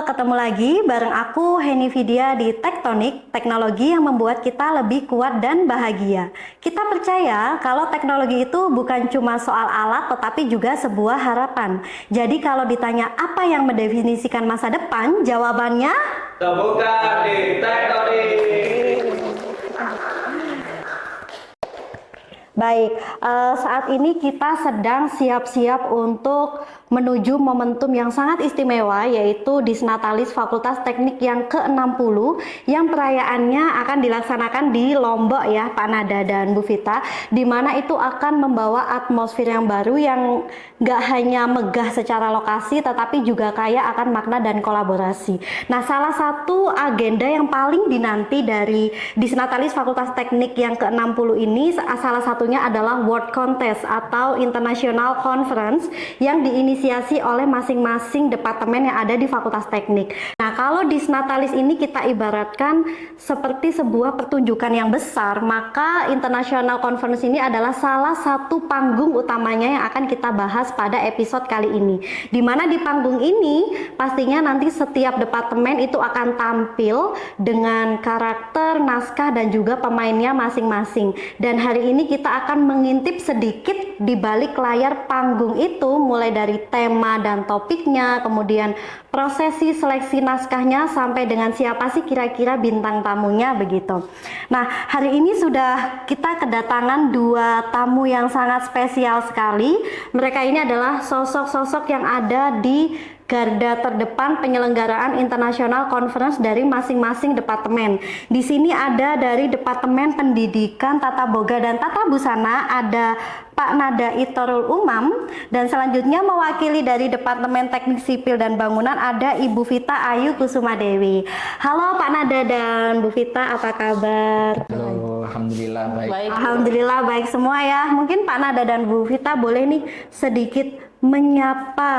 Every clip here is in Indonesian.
ketemu lagi bareng aku Heni Vidya di Tektonik, teknologi yang membuat kita lebih kuat dan bahagia. Kita percaya kalau teknologi itu bukan cuma soal alat tetapi juga sebuah harapan. Jadi kalau ditanya apa yang mendefinisikan masa depan, jawabannya Terbuka di Tektonik. baik. Saat ini kita sedang siap-siap untuk menuju momentum yang sangat istimewa, yaitu Disnatalis Fakultas Teknik yang ke-60 yang perayaannya akan dilaksanakan di Lombok ya Pak Nada dan Bu Vita, di mana itu akan membawa atmosfer yang baru yang nggak hanya megah secara lokasi tetapi juga kaya akan makna dan kolaborasi. Nah, salah satu agenda yang paling dinanti dari Disnatalis Fakultas Teknik yang ke-60 ini salah satunya adalah World Contest atau International Conference yang diinisiasi oleh masing-masing departemen yang ada di Fakultas Teknik. Nah, kalau Disnatalis ini kita ibaratkan seperti sebuah pertunjukan yang besar, maka International Conference ini adalah salah satu panggung utamanya yang akan kita bahas pada episode kali ini. Di mana di panggung ini pastinya nanti setiap departemen itu akan tampil dengan karakter, naskah dan juga pemainnya masing-masing. Dan hari ini kita akan mengintip sedikit di balik layar panggung itu, mulai dari tema dan topiknya, kemudian prosesi seleksi naskahnya sampai dengan siapa sih kira-kira bintang tamunya begitu. Nah, hari ini sudah kita kedatangan dua tamu yang sangat spesial sekali. Mereka ini adalah sosok-sosok yang ada di garda terdepan penyelenggaraan International Conference dari masing-masing departemen. Di sini ada dari Departemen Pendidikan Tata Boga dan Tata Busana ada Pak Nada Itorul Umam, dan selanjutnya mewakili dari Departemen Teknik Sipil dan Bangunan ada Ibu Vita Ayu Kusuma Dewi. Halo Pak Nada dan Bu Vita, apa kabar? Halo, alhamdulillah baik. Alhamdulillah baik semua ya. Mungkin Pak Nada dan Bu Vita boleh nih sedikit menyapa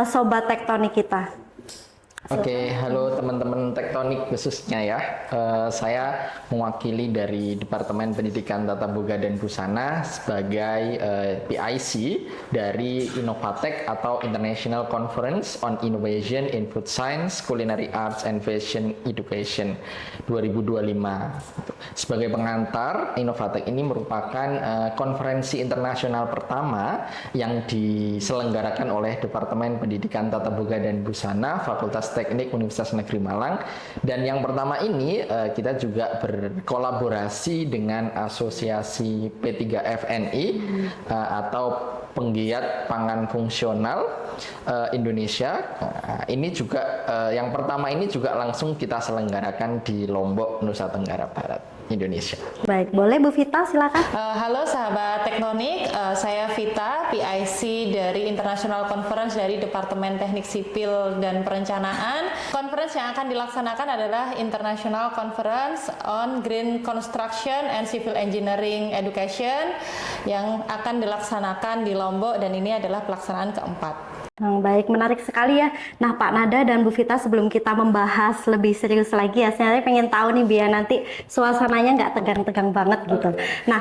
sobat tektonik kita. Oke, halo teman-teman tektonik khususnya ya. Saya mewakili dari Departemen Pendidikan Tata Boga dan Busana sebagai PIC dari Innovatek atau International Conference on Innovation in Food Science, Culinary Arts and Fashion Education 2025. Sebagai pengantar, Innovatek ini merupakan konferensi internasional pertama yang diselenggarakan oleh Departemen Pendidikan Tata Boga dan Busana Fakultas Teknik Universitas Negeri Malang, dan yang pertama ini kita juga berkolaborasi dengan Asosiasi P3FNI atau Penggiat Pangan Fungsional Indonesia. Ini juga yang pertama ini juga langsung kita selenggarakan di Lombok, Nusa Tenggara Barat, Indonesia. Baik, boleh Bu Vita silakan. Halo sahabat tektonik, saya Vita, PIC dari International Conference dari Departemen Teknik Sipil dan Perencanaan. Conference yang akan dilaksanakan adalah International Conference on Green Construction and Civil Engineering Education yang akan dilaksanakan di Lombok, dan ini adalah pelaksanaan keempat. Baik, menarik sekali ya. Nah, Pak Nada dan Bu Vita, sebelum kita membahas lebih serius lagi ya, saya pengen tahu nih biar nanti suasananya nggak tegang-tegang banget gitu. Nah,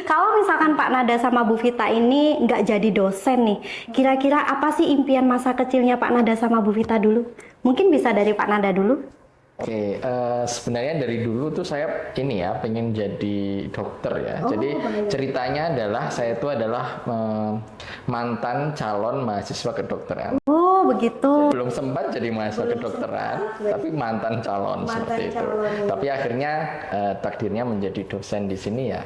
kalau misalkan Pak Nada sama Bu Vita ini nggak jadi dosen nih, kira-kira apa sih impian masa kecilnya Pak Nada sama Bu Vita dulu? Mungkin bisa dari Pak Nada dulu. Oke, sebenarnya dari dulu tuh saya ini ya pengen jadi dokter ya. Jadi ceritanya adalah saya itu adalah mantan calon mahasiswa kedokteran. Oh, begitu. Belum sempat jadi mahasiswa kedokteran, tapi mantan calon seperti itu. Tapi akhirnya takdirnya menjadi dosen di sini ya.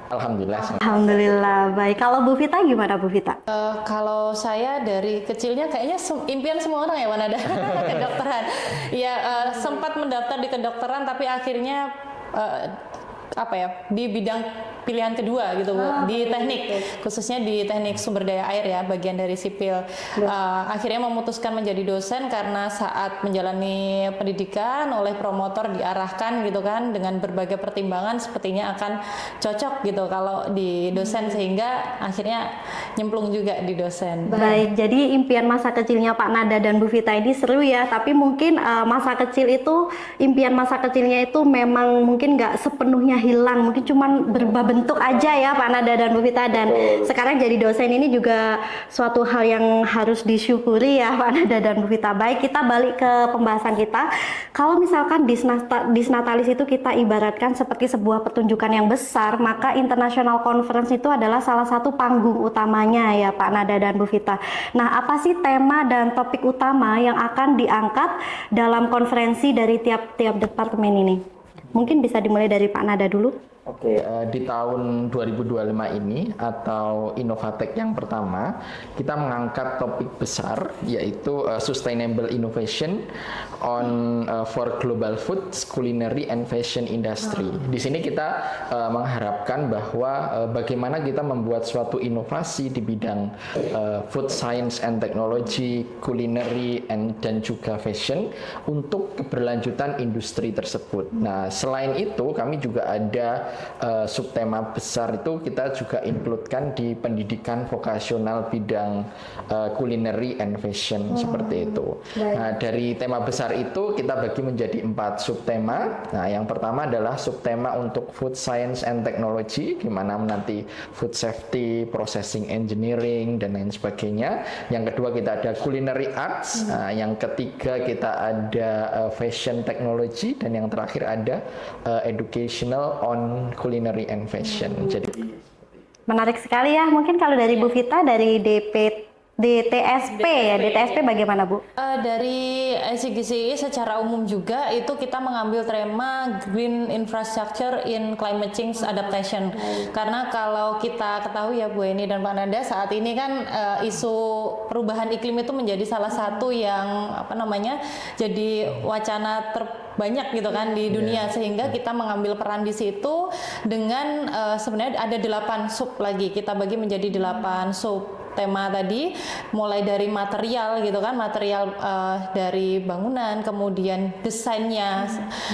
Alhamdulillah. Alhamdulillah. Baik. Kalau Bu Vita gimana Bu Vita? Kalau saya dari kecilnya kayaknya impian semua orang ya, Wanada, kedokteran. Ya, sempat mendaftar di kedokteran tapi akhirnya di bidang pilihan kedua gitu Bu, di teknik, khususnya di teknik sumber daya air ya, bagian dari sipil. Akhirnya memutuskan menjadi dosen karena saat menjalani pendidikan oleh promotor diarahkan gitu kan dengan berbagai pertimbangan sepertinya akan cocok gitu kalau di dosen, sehingga akhirnya nyemplung juga di dosen. Baik, jadi impian masa kecilnya Pak Nada dan Bu Vita ini seru ya, tapi mungkin masa kecil itu, impian masa kecilnya itu memang mungkin nggak sepenuhnya hilang, mungkin cuman berubah bentuk aja ya Pak Nada dan Bu Vita, dan sekarang jadi dosen ini juga suatu hal yang harus disyukuri ya Pak Nada dan Bu Vita. Baik, kita balik ke pembahasan kita. Kalau misalkan Disnatalis itu kita ibaratkan seperti sebuah pertunjukan yang besar, maka International Conference itu adalah salah satu panggung utamanya ya Pak Nada dan Bu Vita. Nah, apa sih tema dan topik utama yang akan diangkat dalam konferensi dari tiap-tiap departemen ini? Mungkin bisa dimulai dari Pak Nada dulu. Oke, di tahun 2025 ini atau Innovatech yang pertama, kita mengangkat topik besar yaitu Sustainable Innovation for Global Food, Culinary and Fashion Industry. Di sini kita mengharapkan bahwa bagaimana kita membuat suatu inovasi di bidang food science and technology, culinary dan juga fashion untuk keberlanjutan industri tersebut. Nah, selain itu kami juga ada subtema besar itu kita juga include-kan di pendidikan vokasional bidang culinary and fashion seperti itu. Nah, dari tema besar itu kita bagi menjadi 4 subtema. Nah, yang pertama adalah subtema untuk food science and technology, di mana nanti food safety, processing engineering dan lain sebagainya. Yang kedua kita ada culinary arts. Nah, yang ketiga kita ada fashion technology, dan yang terakhir ada educational on culinary and fashion. Jadi menarik sekali ya. Mungkin kalau dari Bu Vita dari DTSP ya, DTSP bagaimana Bu? Dari ICGCI secara umum juga itu kita mengambil tema Green Infrastructure in Climate Change Adaptation. Karena kalau kita ketahui ya Bu Eni dan Pak Nada, saat ini kan isu perubahan iklim itu menjadi salah satu yang jadi wacana banyak gitu kan di dunia, sehingga kita mengambil peran di situ dengan sebenarnya ada 8 sub lagi, kita bagi menjadi 8 sub tema tadi, mulai dari material gitu kan, material dari bangunan, kemudian desainnya,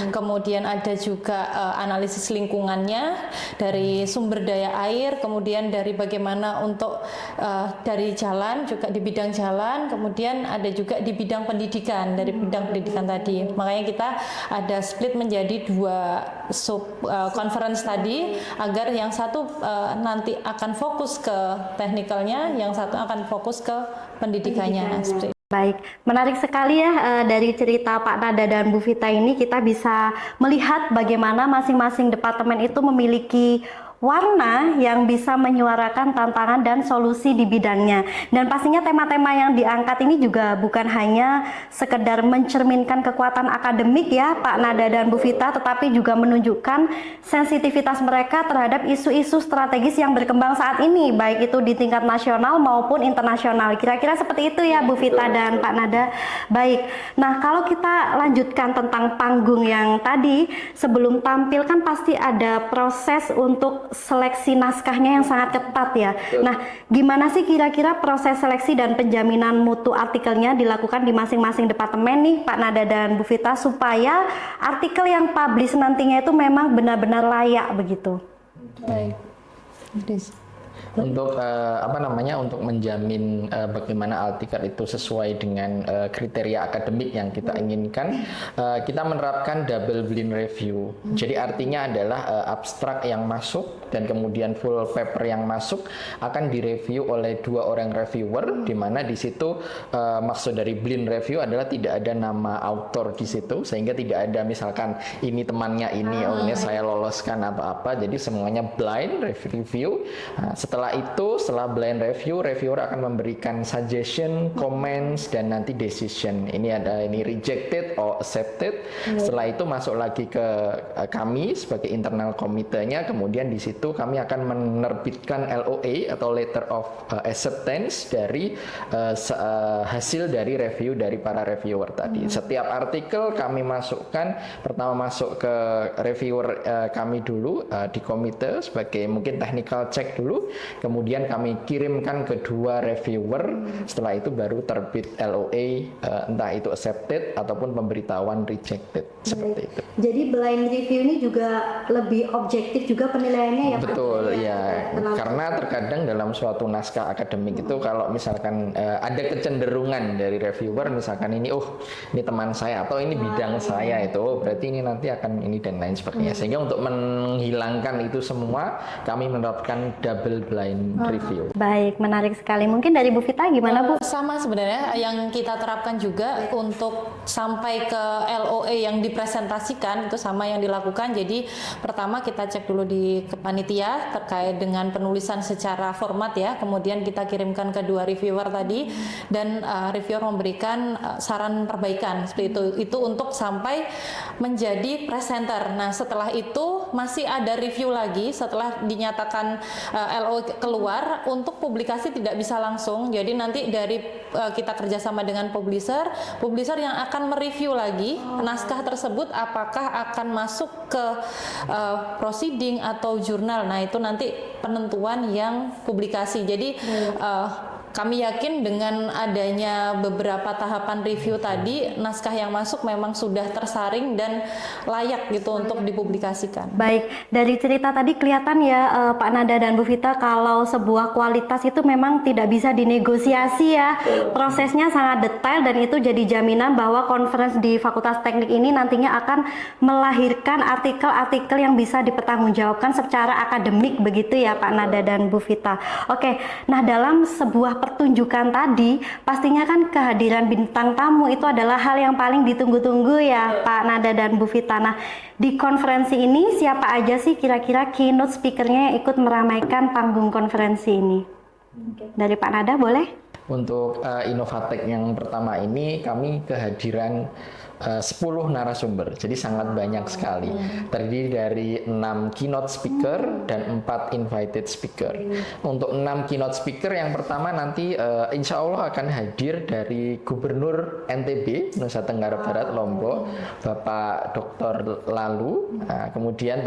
kemudian ada juga analisis lingkungannya, dari sumber daya air, kemudian dari bagaimana untuk dari jalan, juga di bidang jalan, kemudian ada juga di bidang pendidikan, dari bidang pendidikan tadi. Makanya kita ada split menjadi 2 sub conference tadi, agar yang satu nanti akan fokus ke teknikalnya, yang satu akan fokus ke pendidikannya. Baik, menarik sekali ya dari cerita Pak Nada dan Bu Vita ini kita bisa melihat bagaimana masing-masing departemen itu memiliki warna yang bisa menyuarakan tantangan dan solusi di bidangnya. Dan pastinya tema-tema yang diangkat ini juga bukan hanya sekedar mencerminkan kekuatan akademik ya Pak Nada dan Bu Vita, tetapi juga menunjukkan sensitivitas mereka terhadap isu-isu strategis yang berkembang saat ini, baik itu di tingkat nasional maupun internasional. Kira-kira seperti itu ya Bu Vita dan Pak Nada. Baik, nah kalau kita lanjutkan tentang panggung yang tadi, sebelum tampil kan pasti ada proses untuk seleksi naskahnya yang sangat ketat ya. Nah, gimana sih kira-kira proses seleksi dan penjaminan mutu artikelnya dilakukan di masing-masing departemen nih Pak Nada dan Bu Vita, supaya artikel yang publish nantinya itu memang benar-benar layak begitu? Baik. Untuk untuk menjamin bagaimana artikel itu sesuai dengan kriteria akademik yang kita inginkan, kita menerapkan double blind review. Jadi artinya adalah abstrak yang masuk dan kemudian full paper yang masuk akan direview oleh 2 orang reviewer, di mana di situ maksud dari blind review adalah tidak ada nama author di situ, sehingga tidak ada misalkan ini temannya ini, ini saya loloskan atau apa. Jadi semuanya blind review. Nah, setelah blind review, reviewer akan memberikan suggestion, comments, dan nanti decision. Ini rejected or accepted. Setelah itu masuk lagi ke kami sebagai internal komitenya. Kemudian di situ kami akan menerbitkan LOA atau letter of acceptance dari hasil dari review dari para reviewer tadi. Setiap artikel kami masukkan, pertama masuk ke reviewer kami dulu di komite sebagai mungkin technical check dulu. kemudian kami kirimkan ke dua reviewer, setelah itu baru terbit LOA, entah itu accepted ataupun pemberitahuan rejected, seperti itu. Jadi blind review ini juga lebih objektif juga penilaiannya ya Pak? Betul, ya. Karena terkadang dalam suatu naskah akademik itu kalau misalkan ada kecenderungan dari reviewer, misalkan ini teman saya atau ini bidang saya, itu berarti ini nanti akan ini dan lain sebagainya. Sehingga untuk menghilangkan itu semua, kami menerapkan double blind review. Baik, menarik sekali. Mungkin dari Bu Vita gimana Bu? Sama sebenarnya yang kita terapkan juga untuk sampai ke LOA yang dipresentasikan itu sama yang dilakukan. Jadi pertama kita cek dulu di panitia terkait dengan penulisan secara format ya, kemudian kita kirimkan ke dua reviewer tadi, dan reviewer memberikan saran perbaikan seperti itu untuk sampai menjadi presenter. Nah setelah itu masih ada review lagi setelah dinyatakan LOA keluar. Untuk publikasi tidak bisa langsung, jadi nanti dari kita kerjasama dengan publisher yang akan mereview lagi naskah tersebut apakah akan masuk ke proceeding atau jurnal. Nah itu nanti penentuan yang publikasi. Jadi kami yakin dengan adanya beberapa tahapan review tadi, naskah yang masuk memang sudah tersaring dan layak gitu untuk dipublikasikan. Baik, dari cerita tadi kelihatan ya Pak Nada dan Bu Vita kalau sebuah kualitas itu memang tidak bisa dinegosiasi ya. Prosesnya sangat detail dan itu jadi jaminan bahwa conference di Fakultas Teknik ini nantinya akan melahirkan artikel-artikel yang bisa dipertanggungjawabkan secara akademik begitu ya Pak Nada dan Bu Vita. Oke, nah dalam sebuah pertunjukan tadi, pastinya kan kehadiran bintang tamu itu adalah hal yang paling ditunggu-tunggu ya Pak Nada dan Bu Vita. Nah, di konferensi ini siapa aja sih kira-kira keynote speakernya yang ikut meramaikan panggung konferensi ini? Dari Pak Nada boleh? Untuk Innovatek yang pertama ini kami kehadiran 10 narasumber, jadi sangat banyak sekali. Terdiri dari 6 keynote speaker dan 4 invited speaker. Untuk 6 keynote speaker yang pertama nanti insya Allah akan hadir dari Gubernur NTB, Nusa Tenggara Barat, Lombok, Bapak Dr. Lalu. Nah, kemudian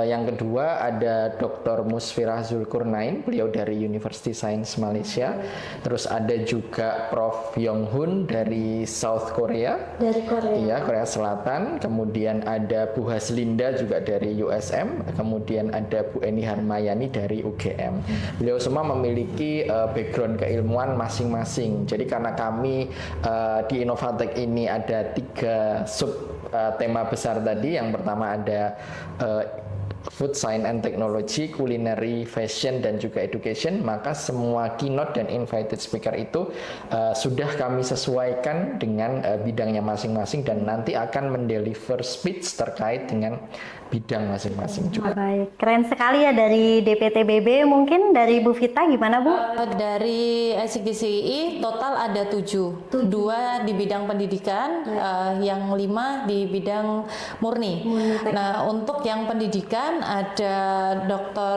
yang kedua ada Dr. Musfirah Zulkarnain, beliau dari University Science Malaysia. Terus ada juga Prof. Yong Hun dari South Korea. Dari Korea. Iya, Korea Selatan. Kemudian ada Bu Haslinda juga dari USM. Kemudian ada Bu Eni Harmayani dari UGM. Beliau semua memiliki background keilmuan masing-masing. Jadi karena kami di Innovatek ini ada 3 sub tema besar tadi. Yang pertama ada Food Science and Technology, Culinary, Fashion, dan juga Education, maka semua keynote dan invited speaker itu sudah kami sesuaikan dengan bidangnya masing-masing dan nanti akan mendeliver speech terkait dengan bidang masing-masing juga. Baik, keren sekali ya dari DPTBB. Mungkin dari Bu Vita gimana Bu? Dari SIGCI total ada 7. 2 di bidang pendidikan, yang 5 di bidang murni. Nah untuk yang pendidikan ada Dr.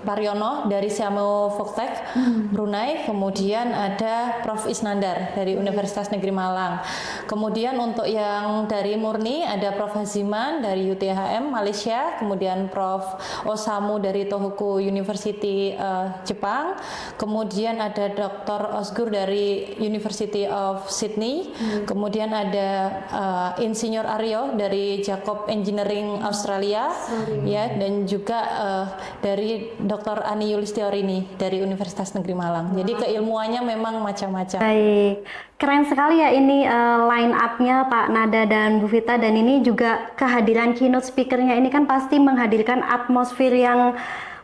Paryono dari Siamo Voktek Brunei, kemudian ada Prof. Isnandar dari Universitas Negeri Malang. Kemudian untuk yang dari murni ada Prof. Haziman dari UTHM Malaysia, kemudian Prof. Osamu dari Tohoku University Jepang, kemudian ada Dr. Osgur dari University of Sydney, kemudian ada Insinyur Aryo dari Jacob Engineering Australia, ya, dan juga dari Dr. Ani Yulistiorini dari Universitas Negeri Malang. Jadi keilmuannya memang macam-macam. Baik, keren sekali ya ini line up-nya Pak Nada dan Bu Vita, dan ini juga kehadiran keynote speaker-nya ini kan pasti menghadirkan atmosfer yang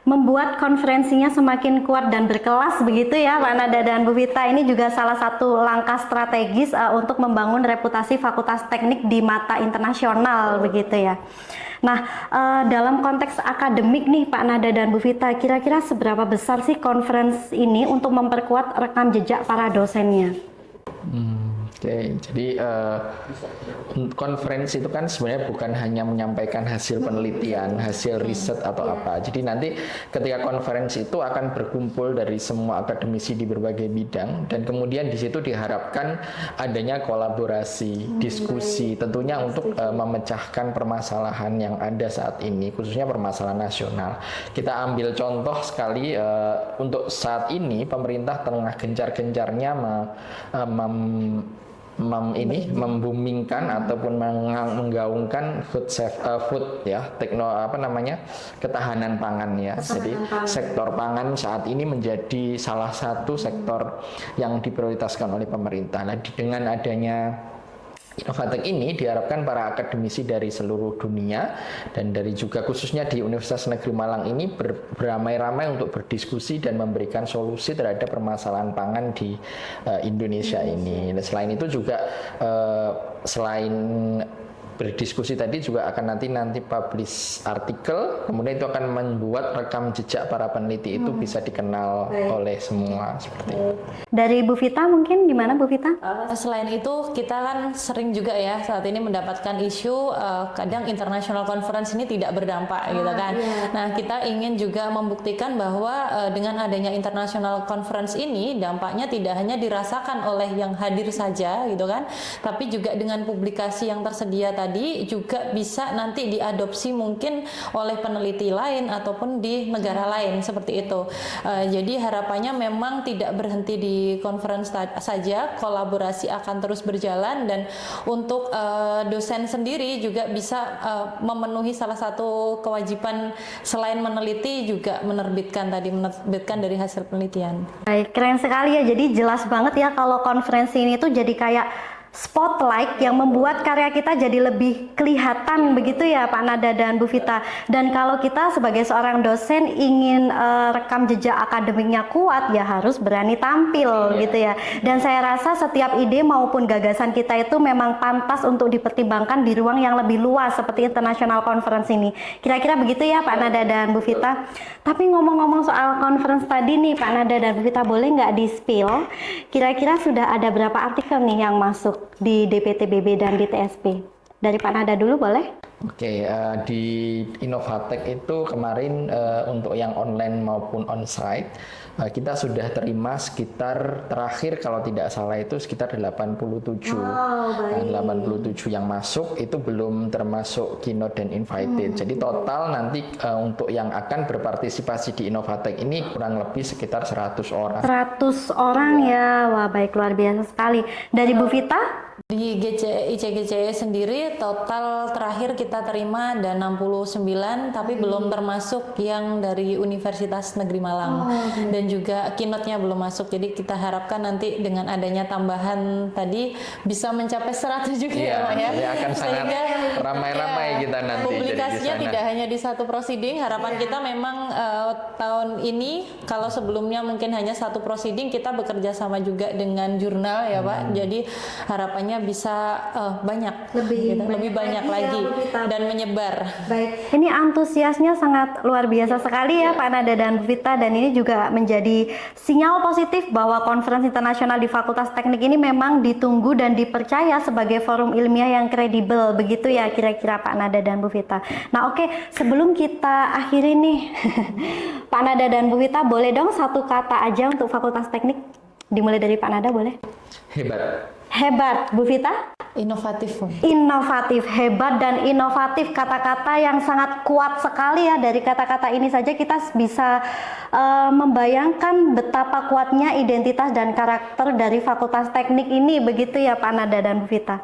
membuat konferensinya semakin kuat dan berkelas begitu ya Pak Nada dan Bu Vita. Ini juga salah satu langkah strategis untuk membangun reputasi Fakultas Teknik di mata internasional begitu ya. Nah, dalam konteks akademik nih Pak Nada dan Bu Vita, kira-kira seberapa besar sih konferensi ini untuk memperkuat rekam jejak para dosennya? Oke, jadi konferensi itu kan sebenarnya bukan hanya menyampaikan hasil penelitian, hasil riset atau apa. Jadi nanti ketika konferensi itu akan berkumpul dari semua akademisi di berbagai bidang, dan kemudian di situ diharapkan adanya kolaborasi, diskusi, tentunya untuk memecahkan permasalahan yang ada saat ini, khususnya permasalahan nasional. Kita ambil contoh sekali, untuk saat ini pemerintah tengah gencar-gencarnya membumingkan ataupun menggaungkan ketahanan pangan ya. Jadi sektor pangan saat ini menjadi salah satu sektor yang diprioritaskan oleh pemerintah. Nah, dengan adanya Innovatek ini diharapkan para akademisi dari seluruh dunia dan dari juga khususnya di Universitas Negeri Malang ini beramai-ramai untuk berdiskusi dan memberikan solusi terhadap permasalahan pangan di Indonesia ini. Dan selain itu juga selain berdiskusi tadi juga akan nanti publish artikel, kemudian itu akan membuat rekam jejak para peneliti itu bisa dikenal oleh semua seperti itu. Dari Bu Vita mungkin gimana Bu Vita? Selain itu kita kan sering juga ya saat ini mendapatkan isu kadang international conference ini tidak berdampak gitu kan. Nah, kita ingin juga membuktikan bahwa dengan adanya international conference ini dampaknya tidak hanya dirasakan oleh yang hadir saja gitu kan, tapi juga dengan publikasi yang tersedia tadi juga bisa nanti diadopsi mungkin oleh peneliti lain ataupun di negara lain seperti itu. Jadi harapannya memang tidak berhenti di conference saja, kolaborasi akan terus berjalan, dan untuk dosen sendiri juga bisa memenuhi salah satu kewajiban selain meneliti juga menerbitkan dari hasil penelitian. Baik, keren sekali ya. Jadi jelas banget ya kalau konferensi ini tuh jadi kayak spotlight yang membuat karya kita jadi lebih kelihatan begitu ya Pak Nada dan Bu Vita. Dan kalau kita sebagai seorang dosen ingin rekam jejak akademiknya kuat ya harus berani tampil gitu ya. Dan saya rasa setiap ide maupun gagasan kita itu memang pantas untuk dipertimbangkan di ruang yang lebih luas seperti international conference ini. Kira-kira begitu ya Pak Nada dan Bu Vita. Tapi ngomong-ngomong soal conference tadi nih Pak Nada dan Bu Vita, boleh nggak di-spill kira-kira sudah ada berapa artikel nih yang masuk di DPTBB dan DTSP? Dari Pak Nada dulu boleh? Oke, di Innovatek itu kemarin untuk yang online maupun onsite kita sudah terima sekitar, terakhir kalau tidak salah itu sekitar 87. Nah, 87 yang masuk itu belum termasuk keynote dan invited. Jadi total nanti untuk yang akan berpartisipasi di Innovatek ini kurang lebih sekitar 100 orang. 100 orang ya, wah baik, luar biasa sekali. Dari Bu Vita? Di ICGCE sendiri total terakhir kita terima ada 69, tapi belum termasuk yang dari Universitas Negeri Malang. Dan juga keynote-nya belum masuk. Jadi kita harapkan nanti dengan adanya tambahan tadi bisa mencapai 100 juga ya Pak ya. Akan sangat ramai-ramai kita nanti. Publikasinya tidak hanya di satu proceeding. Harapan kita memang tahun ini, kalau sebelumnya mungkin hanya satu proceeding, kita bekerja sama juga dengan jurnal ya Pak. Jadi harapannya bisa lebih banyak lagi dan menyebar. Baik, ini antusiasnya sangat luar biasa sekali ya Pak Nada dan Bu Vita, dan ini juga menjadi sinyal positif bahwa konferensi internasional di Fakultas Teknik ini memang ditunggu dan dipercaya sebagai forum ilmiah yang kredibel, begitu ya kira-kira Pak Nada dan Bu Vita. Nah oke, sebelum kita akhiri nih Pak Nada dan Bu Vita, boleh dong satu kata aja untuk Fakultas Teknik? Dimulai dari Pak Nada boleh? Hebat. Hebat. Bu Vita? Inovatif. Inovatif, hebat dan inovatif, kata-kata yang sangat kuat sekali ya. Dari kata-kata ini saja kita bisa membayangkan betapa kuatnya identitas dan karakter dari Fakultas Teknik ini, begitu ya Pak Nada dan Bu Vita.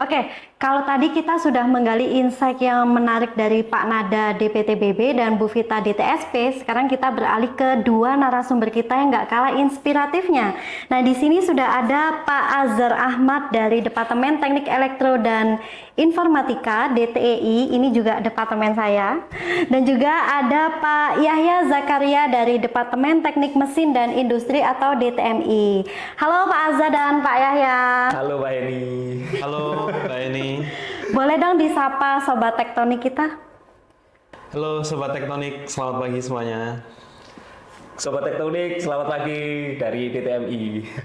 Oke, kalau tadi kita sudah menggali insight yang menarik dari Pak Nada DPTBB dan Bu Vita DTSP, sekarang kita beralih ke dua narasumber kita yang nggak kalah inspiratifnya. Nah, di sini sudah ada Pak Azhar Ahmad dari Departemen Teknik Elektro dan Informatika DTEI, ini juga departemen saya. Dan juga ada Pak Yahya Zakaria dari Departemen Teknik Mesin dan Industri atau DTMI. Halo Pak Azhar dan Pak Yahya. Halo Mbak Eni. Halo Mbak Eni. Boleh dong disapa Sobat Tektonik kita? Halo Sobat Tektonik, selamat pagi semuanya. Sobat Tektonik, selamat pagi dari DTMI.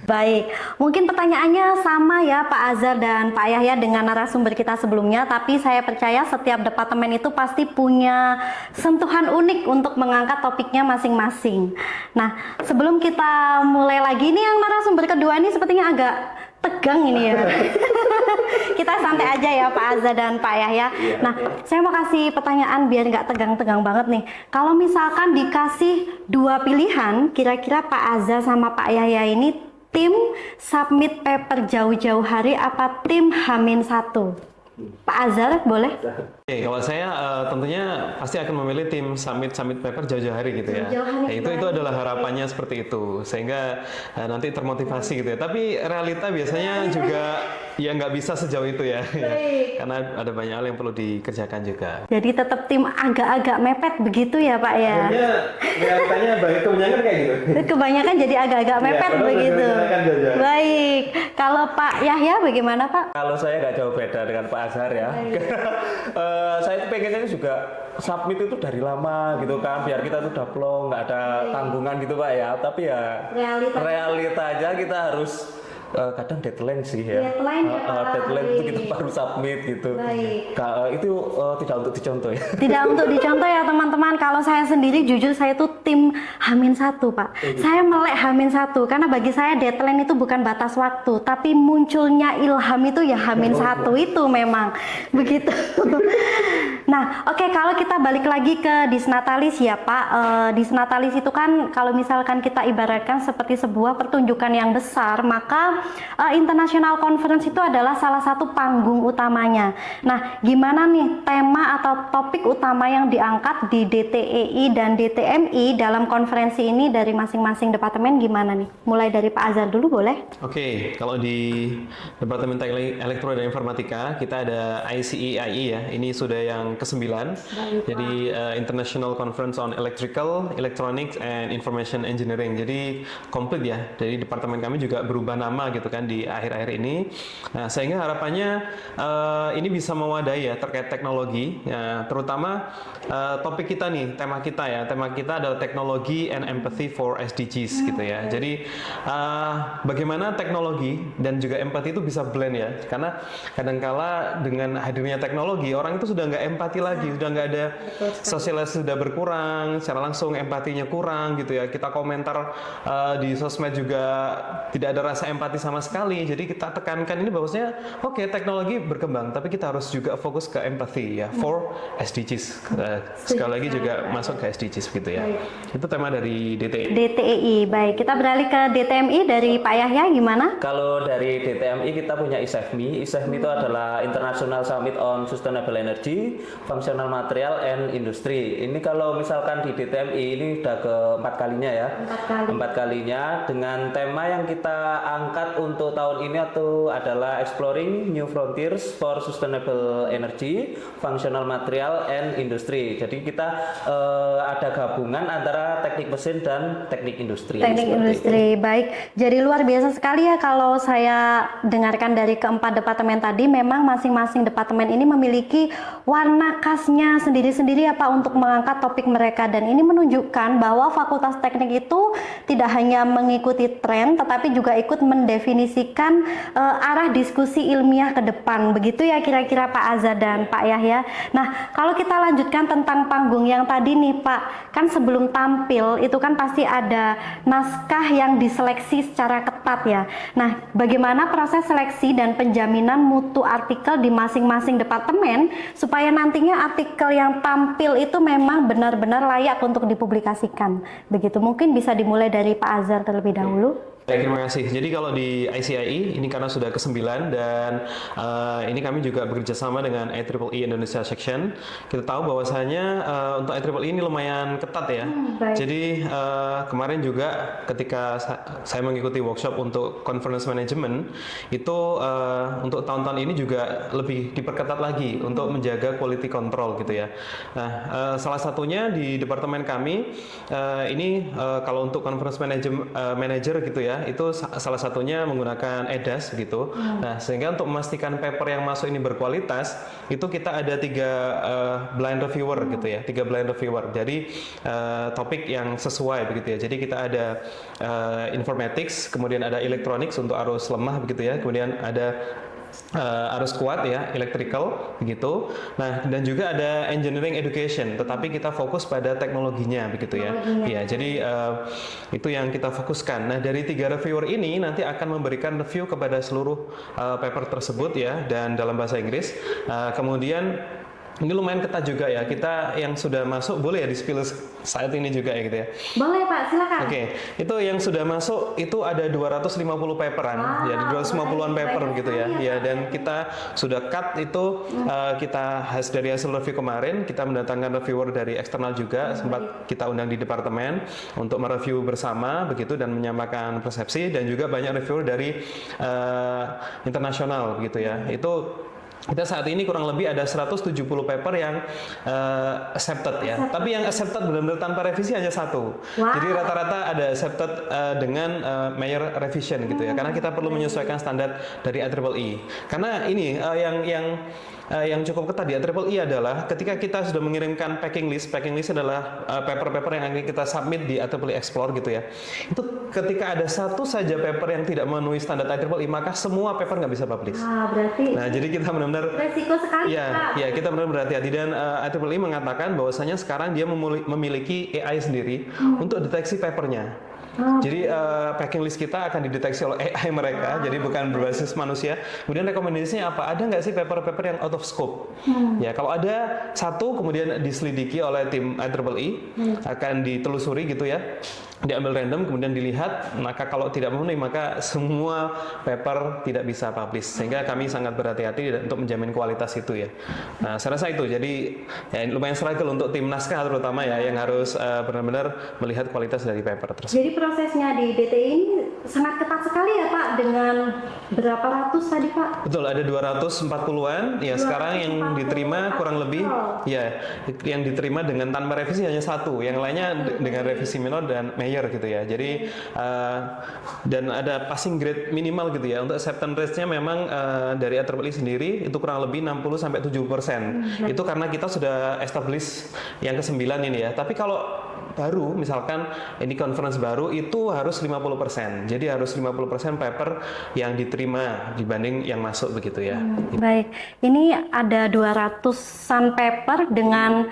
Baik, mungkin pertanyaannya sama ya Pak Azhar dan Pak Yahya dengan narasumber kita sebelumnya, tapi saya percaya setiap departemen itu pasti punya sentuhan unik untuk mengangkat topiknya masing-masing. Nah, sebelum kita mulai lagi, ini yang narasumber kedua ini sepertinya agak tegang ini ya. Kita santai aja ya Pak Azhar dan Pak Yahya. Nah, saya mau kasih pertanyaan biar nggak tegang-tegang banget nih. Kalau misalkan dikasih dua pilihan, kira-kira Pak Azhar sama Pak Yahya ini tim submit paper jauh-jauh hari apa tim H-1? Pak Azhar, boleh? Oke, kalau saya tentunya pasti akan memilih tim submit paper jauh-jauh hari gitu ya. Jauh-jauh hari. Nah, itu adalah harapannya seperti itu, sehingga nanti termotivasi gitu ya. Tapi realita biasanya juga ya nggak bisa sejauh itu ya, karena ada banyak hal yang perlu dikerjakan juga. Jadi tetap tim agak-agak mepet begitu ya Pak ya? Realitanya kebanyakan kayak gitu. Kebanyakan jadi agak-agak mepet begitu. Baik, kalau Pak Yahya bagaimana Pak? Kalau saya nggak jauh beda dengan Pak Azhar ya. Saya itu pengennya juga submit itu dari lama gitu kan, biar kita tuh udah plong, nggak ada tanggungan gitu Pak ya. Tapi ya realita aja kita harus kadang deadline sih ya. Deadline itu kita baru submit gitu. Itu tidak untuk dicontoh ya. Tidak untuk dicontoh ya teman-teman. Kalau saya sendiri jujur saya tuh tim H-1 Pak. Saya melek H-1 karena bagi saya deadline itu bukan batas waktu, tapi munculnya ilham itu ya H-1 itu memang begitu. Nah, oke, kalau kita balik lagi ke Disnatalis ya Pak. Disnatalis itu kan kalau misalkan kita ibaratkan seperti sebuah pertunjukan yang besar, maka International Conference itu adalah salah satu panggung utamanya. Nah, gimana nih tema atau topik utama yang diangkat di DTEI dan DTMI dalam konferensi ini dari masing-masing departemen gimana nih? Mulai dari Pak Azhar dulu boleh? Oke, kalau di Departemen Teknik Elektro dan Informatika kita ada ICE-IE ya. Ini sudah yang ke-9. Jadi International Conference on Electrical, Electronics and Information Engineering. Jadi komplit ya. Jadi departemen kami juga berubah nama gitu kan di akhir-akhir ini. Nah, sehingga harapannya ini bisa mewadahi ya terkait teknologi. Ya, terutama topik kita nih, tema kita ya. Tema kita adalah teknologi and empathy for SDGs gitu ya. Jadi bagaimana teknologi dan juga empati itu bisa blend ya. Karena kadangkala dengan hadirnya teknologi orang itu sudah nggak empati lagi, sudah nggak ada sosialisasi, sudah berkurang, secara langsung empatinya kurang gitu ya. Kita komentar di sosmed juga tidak ada rasa empati sama sekali. Jadi kita tekankan ini bahwasanya oke, teknologi berkembang, tapi kita harus juga fokus ke empathy ya, for SDGs. Sekali lagi juga masuk ke SDGs gitu ya. Itu tema dari DTEI. DTEI, baik. Kita beralih ke DTMI dari Pak Yahya gimana? Kalau dari DTMI kita punya ISEFMI. ISEFMI itu adalah International Summit on Sustainable Energy, Functional Material and Industry. Ini kalau misalkan di DTMI ini udah keempat kalinya ya. Empat kalinya dengan tema yang kita angkat untuk tahun ini adalah Exploring New Frontiers for Sustainable Energy, Functional Material and Industry. Jadi kita ada gabungan antara teknik mesin dan teknik industri. Teknik industri, baik. Jadi luar biasa sekali ya kalau saya dengarkan dari keempat departemen tadi, memang masing-masing departemen ini memiliki warna khasnya sendiri-sendiri ya Pak untuk mengangkat topik mereka, dan ini menunjukkan bahwa Fakultas Teknik itu tidak hanya mengikuti tren, tetapi juga ikut mendefinisikan arah diskusi ilmiah ke depan. Begitu ya kira-kira Pak Azhar dan Pak Yahya. Nah, kalau kita lanjutkan tentang panggung yang tadi nih Pak, kan sebelum tampil itu kan pasti ada naskah yang diseleksi secara ketat ya. Nah, bagaimana proses seleksi dan penjaminan mutu artikel di masing-masing departemen supaya nantinya artikel yang tampil itu memang benar-benar layak untuk dipublikasikan. Begitu, mungkin bisa dimulai dari Pak Azhar terlebih dahulu. Baik, terima kasih. Jadi kalau di ICIE ini karena sudah ke-9 dan ini kami juga bekerja sama dengan IEEE Indonesia Section. Kita tahu bahwasanya untuk IEEE ini lumayan ketat ya. Jadi kemarin juga ketika saya mengikuti workshop untuk conference management itu untuk tahun-tahun ini juga lebih diperketat lagi untuk menjaga quality control gitu ya. Nah, salah satunya di departemen kami ini kalau untuk conference manager gitu ya, ya, itu salah satunya menggunakan EDAS gitu. Nah, sehingga untuk memastikan paper yang masuk ini berkualitas, itu kita ada 3 blind reviewer gitu ya, 3 blind reviewer. Jadi topik yang sesuai begitu ya. Jadi kita ada informatics, kemudian ada electronics untuk arus lemah begitu ya, kemudian ada arus kuat ya, electrical begitu. Nah, dan juga ada engineering education, tetapi kita fokus pada teknologinya begitu ya. Ya, jadi itu yang kita fokuskan. Nah, dari 3 reviewer ini nanti akan memberikan review kepada seluruh paper tersebut ya, dan dalam bahasa Inggris. Kemudian ini lumayan ketat juga ya. Kita yang sudah masuk boleh ya di-spill saat ini juga ya gitu ya. Boleh Pak, silakan. Oke, itu yang sudah masuk itu ada 250 paperan, ya 250-an paper gitu ya. Ya, dan kita sudah cut itu kita dari hasil review kemarin, kita mendatangkan reviewer dari eksternal juga, sempat kita undang di departemen untuk mereview bersama begitu dan menyamakan persepsi, dan juga banyak reviewer dari internasional gitu ya. Itu kita saat ini kurang lebih ada 170 paper yang accepted ya. Tapi yang accepted benar-benar tanpa revisi hanya 1. Jadi rata-rata ada accepted dengan major revision gitu ya. Karena kita perlu menyesuaikan standar dari IEEE. Karena ini yang cukup ketat di IEEE adalah ketika kita sudah mengirimkan packing list adalah paper-paper yang akan kita submit di IEEE Explore gitu ya. Itu ketika ada satu saja paper yang tidak memenuhi standar IEEE, maka semua paper nggak bisa publish. Berarti Nah, jadi kita benar-benar resiko sekali Pak. Ya, kita benar berhati-hati, dan IEEE mengatakan bahwasanya sekarang dia memiliki AI sendiri untuk deteksi papernya. Jadi packing list kita akan dideteksi oleh AI mereka, jadi bukan berbasis manusia. Kemudian rekomendasinya apa? Ada nggak sih paper-paper yang out of scope? Ya, kalau ada satu kemudian diselidiki oleh tim IEEE, akan ditelusuri gitu ya, diambil random kemudian dilihat, maka kalau tidak memenuhi maka semua paper tidak bisa publish, sehingga kami sangat berhati-hati untuk menjamin kualitas itu ya. Nah, saya rasa itu jadi ya, lumayan struggle untuk tim naskah terutama ya, yang harus benar-benar melihat kualitas dari paper tersebut. Jadi prosesnya di DTI ini sangat ketat sekali ya Pak, dengan berapa ratus tadi Pak? Betul, ada 240-an ya. Sekarang yang diterima kurang lebih ya, yang diterima dengan tanpa revisi hanya 1, yang lainnya dengan revisi minor dan mayor gitu ya. Jadi dan ada passing grade minimal gitu ya. Untuk acceptance rate-nya memang dari IEEE sendiri itu kurang lebih 60-70%. Itu karena kita sudah establish yang ke-9 ini ya. Tapi kalau baru, misalkan ini conference baru, itu harus 50%. Jadi harus 50% paper yang diterima dibanding yang masuk begitu ya. Baik, ini ada 200-an paper dengan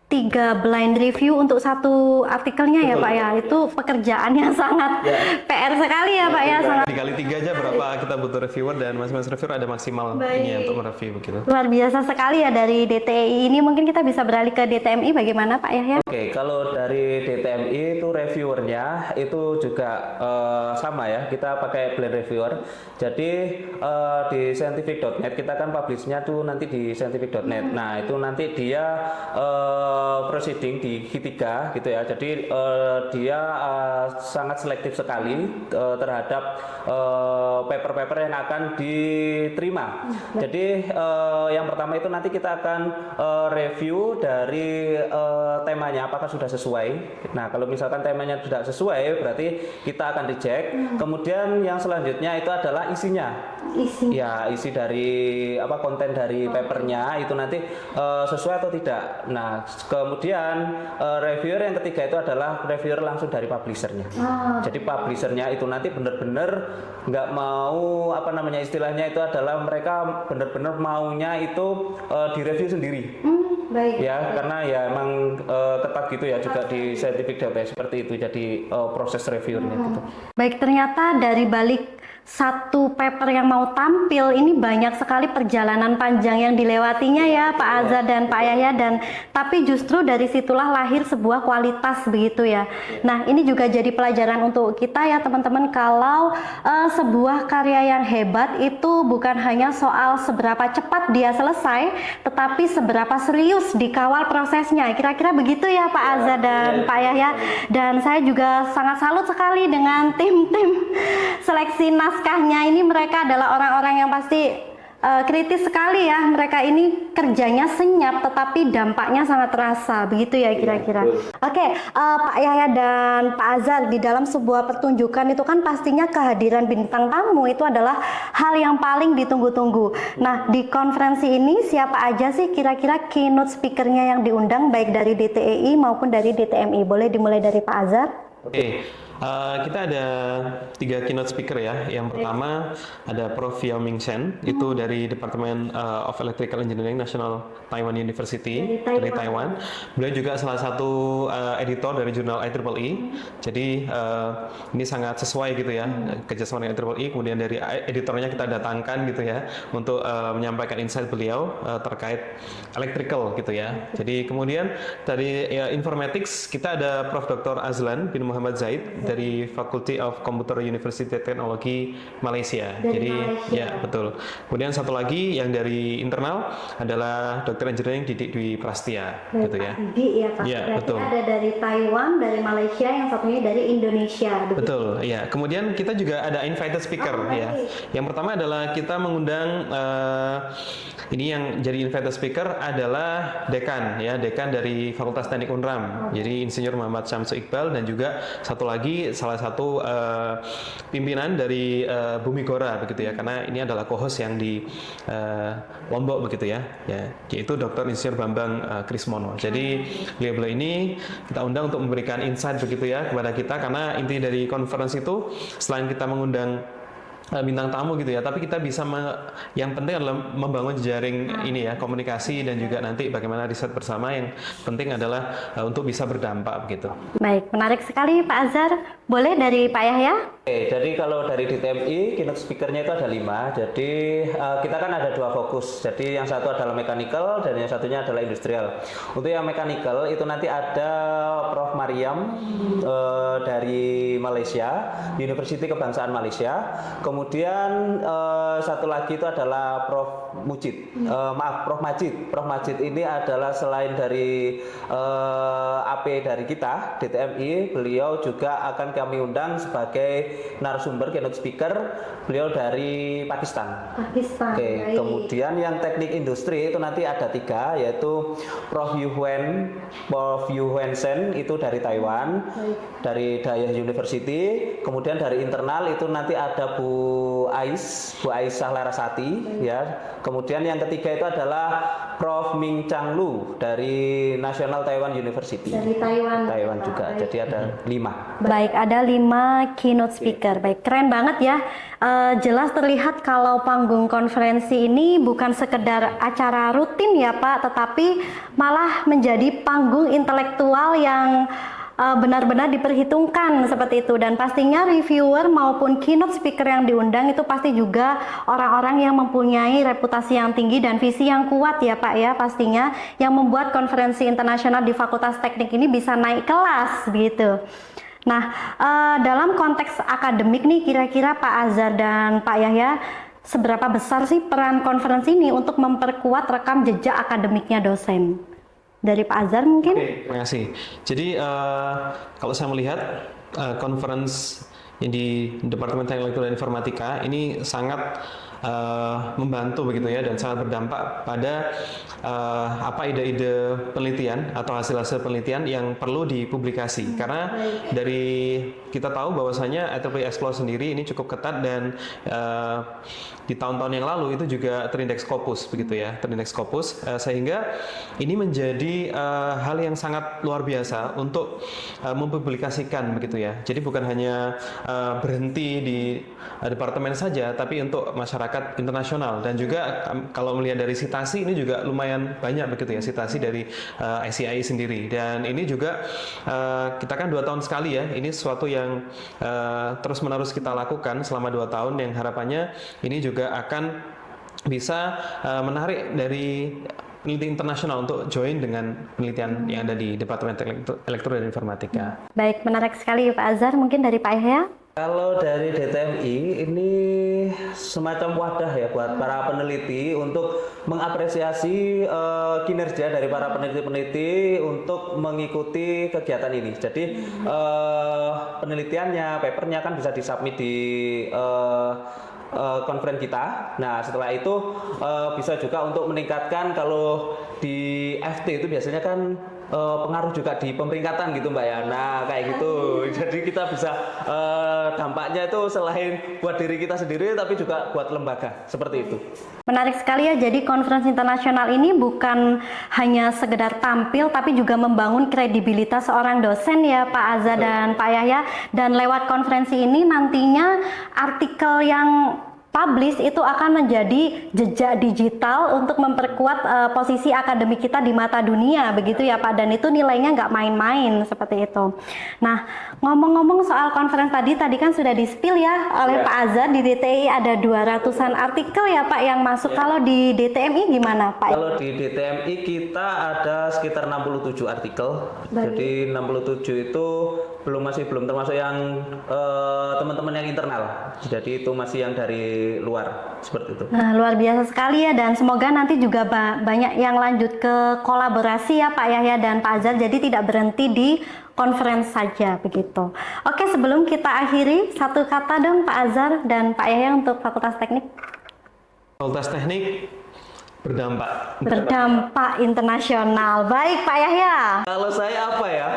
3 blind review untuk satu artikelnya. Betul. Ya Pak ya, itu pekerjaan yang sangat PR sekali ya Pak ya. Sangat dikali 3 aja berapa kita butuh reviewer, dan masing-masing reviewer ada maksimal ini untuk mereview begitu. Luar biasa sekali ya dari DTI ini. Mungkin kita bisa beralih ke DTMI, bagaimana Pak Yahya? Oke, kalau dari DTMI itu reviewernya itu juga sama ya, kita pakai blind reviewer. Jadi di scientific.net kita kan publishnya tuh nanti di scientific.net. Nah, itu nanti dia proceeding di Q3 gitu ya. Jadi dia sangat selektif sekali terhadap paper-paper yang akan diterima. Jadi yang pertama itu nanti kita akan review dari temanya apakah sudah sesuai. Nah, kalau misalkan temanya sudah sesuai berarti kita akan reject. Kemudian yang selanjutnya itu adalah isinya. Ya, isi dari konten dari papernya itu nanti sesuai atau tidak. Nah, kemudian reviewer yang ketiga itu adalah reviewer langsung dari publishernya. Jadi publishernya itu nanti benar-benar nggak mau istilahnya itu adalah mereka benar-benar maunya itu direview sendiri. Baik. Ya, karena ya emang ketat gitu ya juga di scientific data seperti itu. Jadi proses reviewnya gitu. Baik, ternyata dari balik satu paper yang mau tampil ini banyak sekali perjalanan panjang yang dilewatinya ya Pak Azza dan Pak Yahya, dan tapi justru dari situlah lahir sebuah kualitas begitu ya. Nah, ini juga jadi pelajaran untuk kita ya teman-teman, kalau sebuah karya yang hebat itu bukan hanya soal seberapa cepat dia selesai, tetapi seberapa serius dikawal prosesnya. Kira-kira begitu ya Pak Azza dan Pak Yahya. Dan saya juga sangat salut sekali dengan tim-tim seleksi naskahnya ini. Mereka adalah orang-orang yang pasti kritis sekali ya, mereka ini kerjanya senyap tetapi dampaknya sangat terasa, begitu ya kira-kira. Oke, Pak Yahya dan Pak Azhar, di dalam sebuah pertunjukan itu kan pastinya kehadiran bintang tamu itu adalah hal yang paling ditunggu-tunggu. Nah, di konferensi ini siapa aja sih kira-kira keynote speakernya yang diundang baik dari DTEI maupun dari DTMI? Boleh dimulai dari Pak Azhar? Oke, kita ada 3 keynote speaker ya. Yang pertama ada Prof. Yao Ming Shen, itu dari Department of Electrical Engineering National Taiwan University dari Taiwan. Beliau juga salah satu editor dari jurnal IEEE. Jadi ini sangat sesuai gitu ya, kerjasama dengan IEEE. Kemudian dari editornya kita datangkan gitu ya untuk menyampaikan insight beliau terkait electrical gitu ya. Jadi kemudian dari informatics kita ada Prof. Dr. Azlan bin Muhammad Zaid dari Faculty of Computer University Technology Malaysia. Jadi Malaysia. Ya betul. Kemudian satu lagi yang dari internal adalah Dr. Engineering Didik Dwi Prastia, gitu ya. Didik ya Pak. Ya, berarti betul. ada dari Taiwan, dari Malaysia, yang satunya dari Indonesia. Begitu? Betul. Ya. Kemudian kita juga ada invited speaker ya. Yang pertama adalah kita mengundang ini yang jadi invited speaker adalah dekan ya, dekan dari Fakultas Teknik Unram. Jadi Insinyur Muhammad Syamsu Iqbal, dan juga satu lagi salah satu pimpinan dari Bumi Gora begitu ya, karena ini adalah co-host yang di Lombok begitu ya, yaitu Dr. Insinyur Bambang Krismono. Jadi beliau ini kita undang untuk memberikan insight begitu ya kepada kita, karena inti dari conference itu selain kita mengundang bintang tamu gitu ya, tapi kita bisa yang penting adalah membangun jejaring ini ya, komunikasi, dan juga nanti bagaimana riset bersama. Yang penting adalah untuk bisa berdampak begitu. Baik, menarik sekali Pak Azhar. Boleh dari Pak Yahya? Oke, jadi kalau dari DTMI keynote speakernya itu ada 5. Jadi kita kan ada 2 fokus. Jadi yang satu adalah mechanical dan yang satunya adalah industrial. Untuk yang mechanical itu nanti ada Prof. Mariam dari Malaysia, Universiti Kebangsaan Malaysia. Kemudian satu lagi itu adalah Prof. Prof. Majid. Prof. Majid ini adalah selain dari AP dari kita DTMI, beliau juga akan kami undang sebagai narasumber keynote speaker. Beliau dari Pakistan. Oke, kemudian yang teknik industri itu nanti ada 3, yaitu Prof. Yu Huen Sen itu dari Taiwan, dari Daya University. Kemudian dari internal itu nanti ada Bu Aisyah Larasati ya. Kemudian yang ketiga itu adalah Prof. Ming Chang Lu dari National Taiwan University. Dari Taiwan juga. Baik. Jadi ada 5. Baik, ada 5 keynote speaker. Baik, keren banget ya. Jelas terlihat kalau panggung konferensi ini bukan sekedar acara rutin ya Pak, tetapi malah menjadi panggung intelektual yang benar-benar diperhitungkan seperti itu. Dan pastinya reviewer maupun keynote speaker yang diundang itu pasti juga orang-orang yang mempunyai reputasi yang tinggi dan visi yang kuat ya Pak ya, pastinya yang membuat konferensi internasional di Fakultas Teknik ini bisa naik kelas begitu. Nah, dalam konteks akademik nih, kira-kira Pak Azhar dan Pak Yahya, seberapa besar sih peran konferensi ini untuk memperkuat rekam jejak akademiknya dosen? Dari Pak Azhar mungkin? Oke, terima kasih. Jadi kalau saya melihat conference yang di Departemen Teknik Elektro dan Informatika ini sangat membantu begitu ya, dan sangat berdampak pada ide-ide penelitian atau hasil-hasil penelitian yang perlu dipublikasi. Karena dari kita tahu bahwasanya IEEE Explore sendiri ini cukup ketat, dan di tahun-tahun yang lalu itu juga terindeks Scopus begitu ya, terindeks Scopus, sehingga ini menjadi hal yang sangat luar biasa untuk mempublikasikan begitu ya. Jadi bukan hanya berhenti di departemen saja, tapi untuk masyarakat internasional. Dan juga kalau melihat dari citasi, ini juga lumayan banyak begitu ya, citasi dari ICII sendiri. Dan ini juga kita kan 2 tahun sekali ya, ini sesuatu yang terus-menerus kita lakukan selama 2 tahun, yang harapannya ini juga akan bisa menarik dari peneliti internasional untuk join dengan penelitian yang ada di Departemen Teknik Elektro dan Informatika. Baik, menarik sekali Pak Azhar. Mungkin dari Pak Yahya? Kalau dari DTMI ini semacam wadah ya buat para peneliti untuk mengapresiasi kinerja dari para peneliti-peneliti untuk mengikuti kegiatan ini. Jadi penelitiannya, papernya kan bisa disubmit di conference kita. Nah, setelah itu bisa juga untuk meningkatkan, kalau di FT itu biasanya kan pengaruh juga di pemeringkatan gitu Mbak ya. Nah kayak gitu. Jadi kita bisa dampaknya itu selain buat diri kita sendiri tapi juga buat lembaga, seperti itu. Menarik sekali ya, jadi conference internasional ini bukan hanya sekedar tampil tapi juga membangun kredibilitas seorang dosen ya Pak Azhar dan Pak Yahya. Dan lewat konferensi ini nantinya artikel yang publish itu akan menjadi jejak digital untuk memperkuat posisi akademik kita di mata dunia, begitu ya Pak, dan itu nilainya nggak main-main seperti itu. Nah, ngomong-ngomong soal conference tadi kan sudah di-spill ya oleh Pak Azhar, di DTI ada 200-an artikel ya Pak yang masuk. Kalau di DTMI gimana Pak? Kalau di DTMI kita ada sekitar 67 artikel. Jadi 67 itu masih belum termasuk yang teman-teman yang internal. Jadi itu masih yang dari luar, seperti itu. Nah, luar biasa sekali ya, dan semoga nanti juga banyak yang lanjut ke kolaborasi ya Pak Yahya dan Pak Azhar, jadi tidak berhenti di conference saja begitu. Oke, sebelum kita akhiri, satu kata dong Pak Azhar dan Pak Yahya untuk Fakultas Teknik. Fakultas Teknik berdampak Internasional. Baik Pak Yahya. Kalau saya apa ya?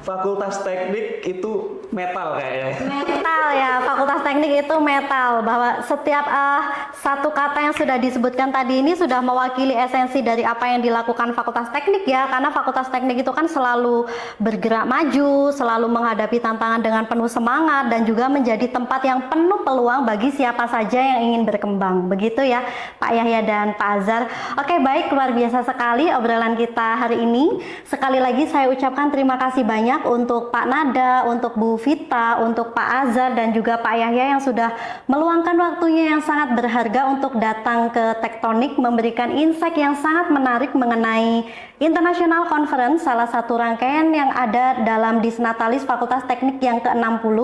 Fakultas Teknik itu metal kayaknya. Metal ya, Fakultas Teknik itu metal, bahwa setiap satu kata yang sudah disebutkan tadi ini sudah mewakili esensi dari apa yang dilakukan Fakultas Teknik ya, karena Fakultas Teknik itu kan selalu bergerak maju, selalu menghadapi tantangan dengan penuh semangat, dan juga menjadi tempat yang penuh peluang bagi siapa saja yang ingin berkembang. Begitu ya Pak Yahya dan Pak Azhar. Oke, baik, luar biasa sekali obrolan kita hari ini. Sekali lagi saya ucapkan terima kasih banyak untuk Pak Nada, untuk Bu Vita, untuk Pak Azhar dan juga Pak Yahya yang sudah meluangkan waktunya yang sangat berharga untuk datang ke Tektonik, memberikan insight yang sangat menarik mengenai International Conference, salah satu rangkaian yang ada dalam Disnatalis Fakultas Teknik yang ke-60.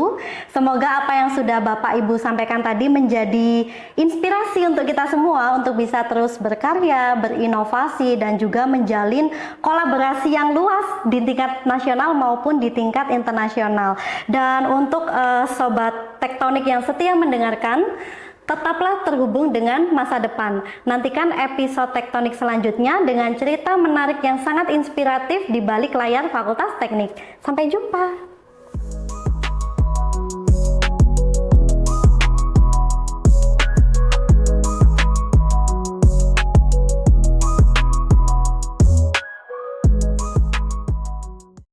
Semoga apa yang sudah Bapak Ibu sampaikan tadi menjadi inspirasi untuk kita semua untuk bisa terus berkarya, berinovasi, dan juga menjalin kolaborasi yang luas di tingkat nasional maupun di tingkat internasional. Dan untuk Sobat Tektonik yang setia mendengarkan, tetaplah terhubung dengan masa depan. Nantikan episode Tektonik selanjutnya dengan cerita menarik yang sangat inspiratif di balik layar Fakultas Teknik. Sampai jumpa.